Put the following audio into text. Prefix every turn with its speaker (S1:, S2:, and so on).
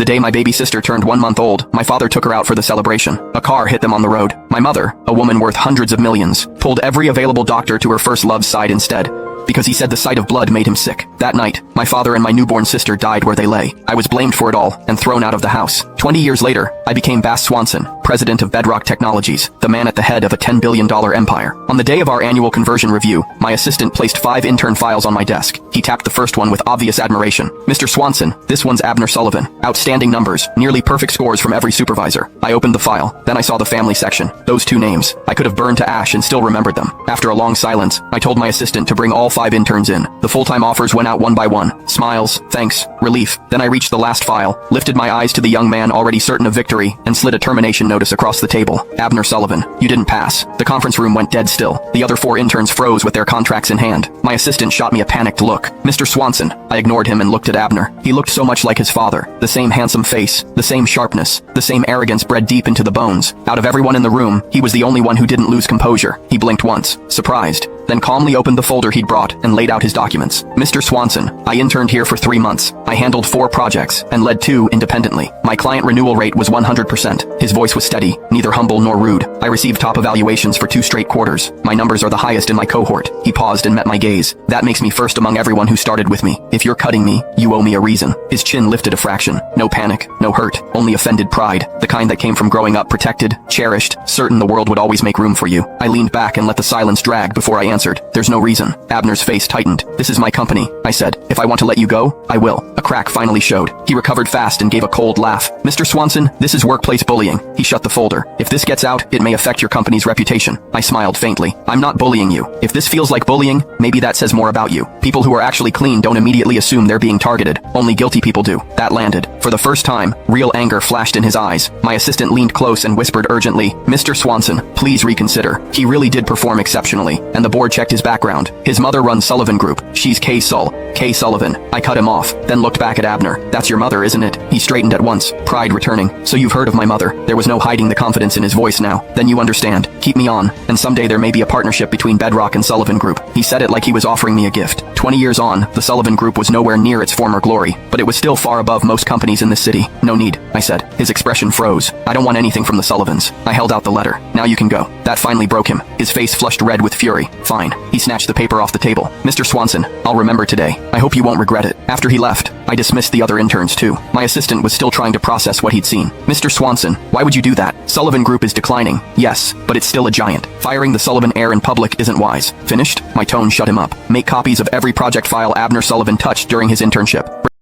S1: The day my baby sister turned 1 month old, my father took her out for the celebration. A car hit them on the road. My mother, a woman worth hundreds of millions, pulled every available doctor to her first love's side instead, because he said the sight of blood made him sick. That night, my father and my newborn sister died where they lay. I was blamed for it all and thrown out of the house. 20 years later, I became Bass Swanson, president of Bedrock Technologies, the man at the head of a $10 billion empire. On the day of our annual conversion review, my assistant placed 5 intern files on my desk. He tapped the first one with obvious admiration. "Mr. Swanson, this one's Abner Sullivan. Outstanding numbers, nearly perfect scores from every supervisor." I opened the file, then I saw the family section. Those 2 names. I could have burned to ash and still remembered them. After a long silence, I told my assistant to bring all 5 interns in. The full-time offers went out one by one. Smiles, thanks, relief. Then I reached the last file, lifted my eyes to the young man already certain of victory, and slid a termination notice across the table. "Abner Sullivan, you didn't pass." The conference room went dead still. The other 4 interns froze with their contracts in hand. My assistant shot me a panicked look. "Mr. Swanson." I ignored him and looked at Abner. He looked so much like his father. The same handsome face, the same sharpness, the same arrogance bred deep into the bones. Out of everyone in the room, he was the only one who didn't lose composure. He blinked once, surprised, then calmly opened the folder he'd brought and laid out his documents. "Mr. Swanson, I interned here for 3 months. I handled 4 projects and led 2 independently. My client renewal rate was 100%. His voice was steady, neither humble nor rude. I received top evaluations for 2 straight quarters. My numbers are the highest in my cohort." He paused and met my gaze. "That makes me first among everyone who started with me. If you're cutting me, you owe me a reason." His chin lifted a fraction. No panic, no hurt, only offended pride, the kind that came from growing up protected, cherished, certain the world would always make room for you. I leaned back and let the silence drag before I answered. "There's no reason." Abner's face tightened. "This is my company," I said. "If I want to let you go, I will." A crack finally showed. He recovered fast and gave a cold laugh. "Mr. Swanson, this is workplace bullying." He shut the folder. "If this gets out, it may affect your company's reputation." I smiled faintly. "I'm not bullying you. If this feels like bullying, maybe that says more about you. People who are actually clean don't immediately assume they're being targeted. Only guilty people do." That landed. For the first time, real anger flashed in his eyes. My assistant leaned close and whispered urgently, "Mr. Swanson, please reconsider. He really did perform exceptionally." And the board checked his background. His mother runs Sullivan Group. She's Kay Sullivan. I cut him off, then looked back at Abner. "That's your mother, isn't it?" He straightened at once, pride returning. "So you've heard of my mother." There was no hiding the confidence in his voice now. "Then you understand. Keep me on, and someday there may be a partnership between Bedrock and Sullivan Group." He said it like he was offering me a gift. 20 years on, the Sullivan Group was nowhere near its former glory, but it was still far above most companies in this city. "No need," I said. His expression froze. "I don't want anything from the Sullivans." I held out the letter. "Now you can go." That finally broke him. His face flushed red with fury. "Fine." He snatched the paper off the table. "Mr. Swanson, I'll remember today. I hope you won't regret it." After he left, I dismissed the other interns too. My assistant was still trying to process what he'd seen. "Mr. Swanson, why would you do that? Sullivan Group is declining. Yes, but it's still a giant. Firing the Sullivan heir in public isn't wise." "Finished?" My tone shut him up. "Make copies of every project file Abner Sullivan touched during his internship.